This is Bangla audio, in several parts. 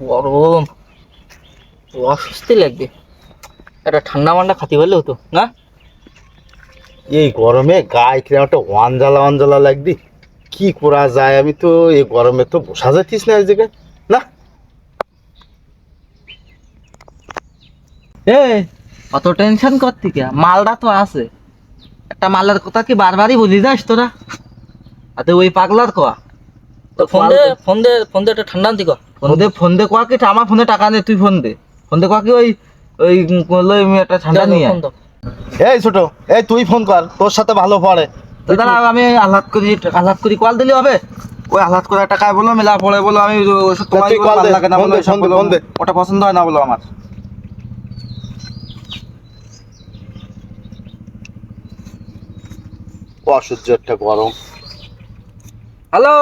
গরম, অস্বস্তি লাগবে। একটা ঠান্ডা মান্ডা খাতি পারলে হতো না? এই গরমে গায়ে কিরম একটা ওয়ানজালা ওয়ানজালা লাগবি। কি করা যায়? আমি তো এই গরমে তো বসা যাচ্ছিস না এক জায়গায়। না এ অত টেনশন করতি কে? মালটা তো আছে। একটা মালের কথা কি বারবারই বলি যাস তোরা? আতে ওই পাগলার কোয়া তো ফোন দে একটা ঠান্ডা আনতি কর। ফোন দে কোয়া কি? আমার ফোনে টাকা নেই, তুই ফোন দে কোয়া কি? ওই ওই লই একটা ঠান্ডা নিয়ে আয়। এই ছোট, এই তুই ফোন কর, তোর সাথে ভালো পড়ে। তো দাঁড়া, আমি আহ্লাদ করি কল দিলি হবে? ওই আহ্লাদ করে টাকায় বলো, মেলা পড়ে বলো, আমি ওষুধ তোমার তুই কল ভালো দে, লাগে না ফোন বলো, দে, এসব ফোন দে, বলো, ফোন দে। ওটা পছন্দ হয় না বলো আমার। অসহ্য একটা গরম। হ্যালো,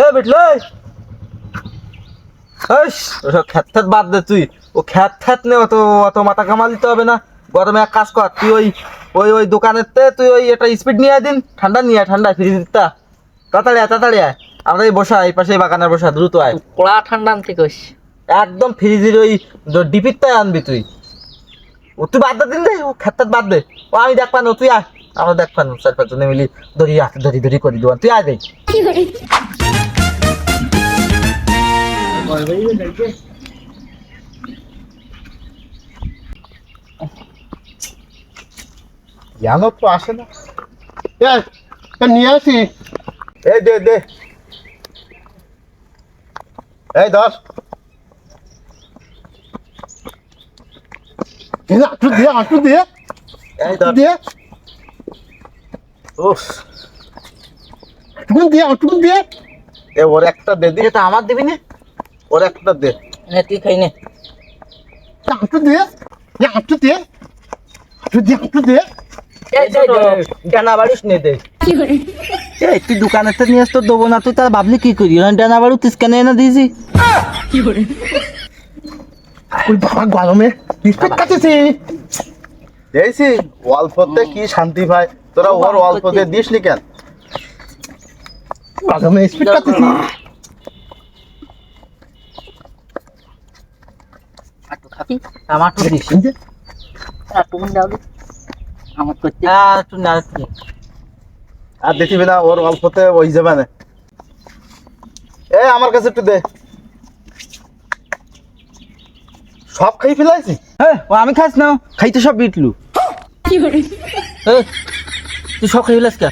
এ বিটলে, ওসব খ্যাত খ্যাত বাদ দে তুই। ও খ্যাত খ্যাত নে, অত অত মাথা কামাল দিতে হবে না। গরমে এক কাজ কর, তুই ওই ওই ওই দোকানের তে তুই ওই একটা স্পিড নিয়ে আয় দিন, ঠান্ডা নিয়ে আয়, ঠান্ডা ফ্রিজ দিতা। তাড়াতাড়ি আয়। আমরা এই বসা, এই পাশে বাগানের বসা, দ্রুত আয়। কড়া ঠান্ডা আনতে কইস। একদম ফ্রিজের ওই ডিপিরটাই আনবি তুই। ও তুই বাদ দে দিন রে, ও খ্যাত বাদ দে। ও আমি দেখ পানো, তুই আয়। আমরা দেখ পানো, চার পাঁচজনে মিলি ধরি করে দেবো। তুই আয় দেখ। জানো তো আসে না। নিয়ে আসি। এই দে এই ধর। একটু দিয়ে এই ধর। উফ, একটু দিয়ে এ ওর একটা দে দি। এটা আমার দিবি না? ওর একটা দে। নে তুই খাই নে। একটু দিয়ে ডানা বাড়িস নে দে। এই তুই দোকানের থেকে নিয়ে আসতো দেবো না, তুই তার ভাবলি কি করি? ডানা বাড়ু তুই কেন এনে দিয়েছি? ওই বাবা গরমে বিস্কুট কাটেছি। দেখছি অল্পতে কি শান্তি পায়, তোরা ওর অল্পতে দিস নি কেন? গরমে স্পিড কাটেছি। একটু খাবি? আমার তো দিস। একটু দাও দি। আমার করতে একটু না একটু। আর দেখিবি না, ওর অল্পতে ওই যাবে না। এ আমার কাছে একটু দে। সব খাই ফেলাইছি। হ্যাঁ, ও আমি খাস না, খাইতে সব বিটলু। তুই সব খাই ফেলাস কে?